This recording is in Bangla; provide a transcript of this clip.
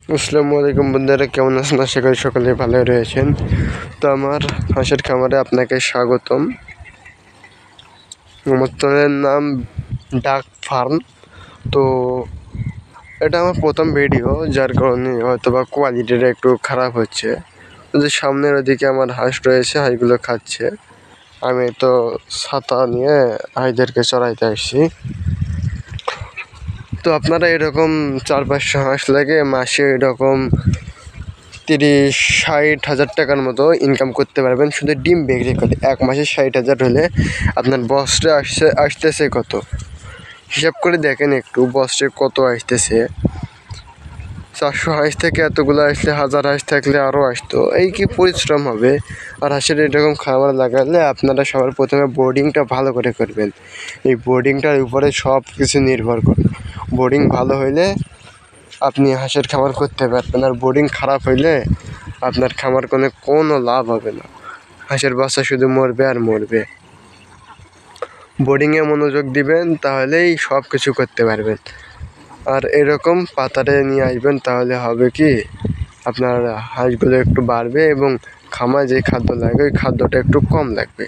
আসসালামু আলাইকুম বন্ধুরা, কেমন আছেন? আশা করি সকলে ভালো রয়েছেন। তো আমার হাঁসের খামারে আপনাকে স্বাগতম। আমার চ্যানেলের নাম ডাক ফার্ম। তো এটা আমার প্রথম ভিডিও, যার কারণে হয়তো বা কোয়ালিটিটা একটু খারাপ হচ্ছে। যে সামনের ওদিকে আমার হাঁস রয়েছে, হাঁসগুলো খাচ্ছে। আমি তো ছাতা নিয়ে হাঁসদেরকে চড়াইতে আসছি। তো আপনারা এরকম 400-500 হাঁস লাগে মাসে এরকম 30-60 হাজার টাকার মতো ইনকাম করতে পারবেন শুধু ডিম বিক্রি করে। এক মাসে 60,000 হলে আপনার বছরে আসতেছে কত? হিসাব করে দেখেন একটু, বছরে কত আসতেছে। 400 হাঁস থেকে এতগুলো আসলে 1000 হাঁস থাকলে আরও আসতো। এই কি পরিশ্রম হবে। আর হাঁসের এরকম খাবার লাগালে আপনারা সবার প্রথমে বোর্ডিংটা ভালো করে করবেন। এই বোর্ডিংটার উপরে সব কিছু নির্ভর করে। বোর্ডিং ভালো হইলে আপনি হাঁসের খামার করতে পারবেন, আর বোর্ডিং খারাপ হইলে আপনার খামার কোনো লাভ হবে না। হাঁসের বাচ্চা শুধু মরবে আর মরবে। বোর্ডিংয়ে মনোযোগ দিবেন, তাহলেই সব কিছু করতে পারবেন। আর এরকম পাতারে নিয়ে আসবেন, তাহলে হবে কি আপনার হাঁসগুলো একটু বাড়বে এবং খামার যে খাদ্য লাগবে ওই খাদ্যটা একটু কম লাগবে।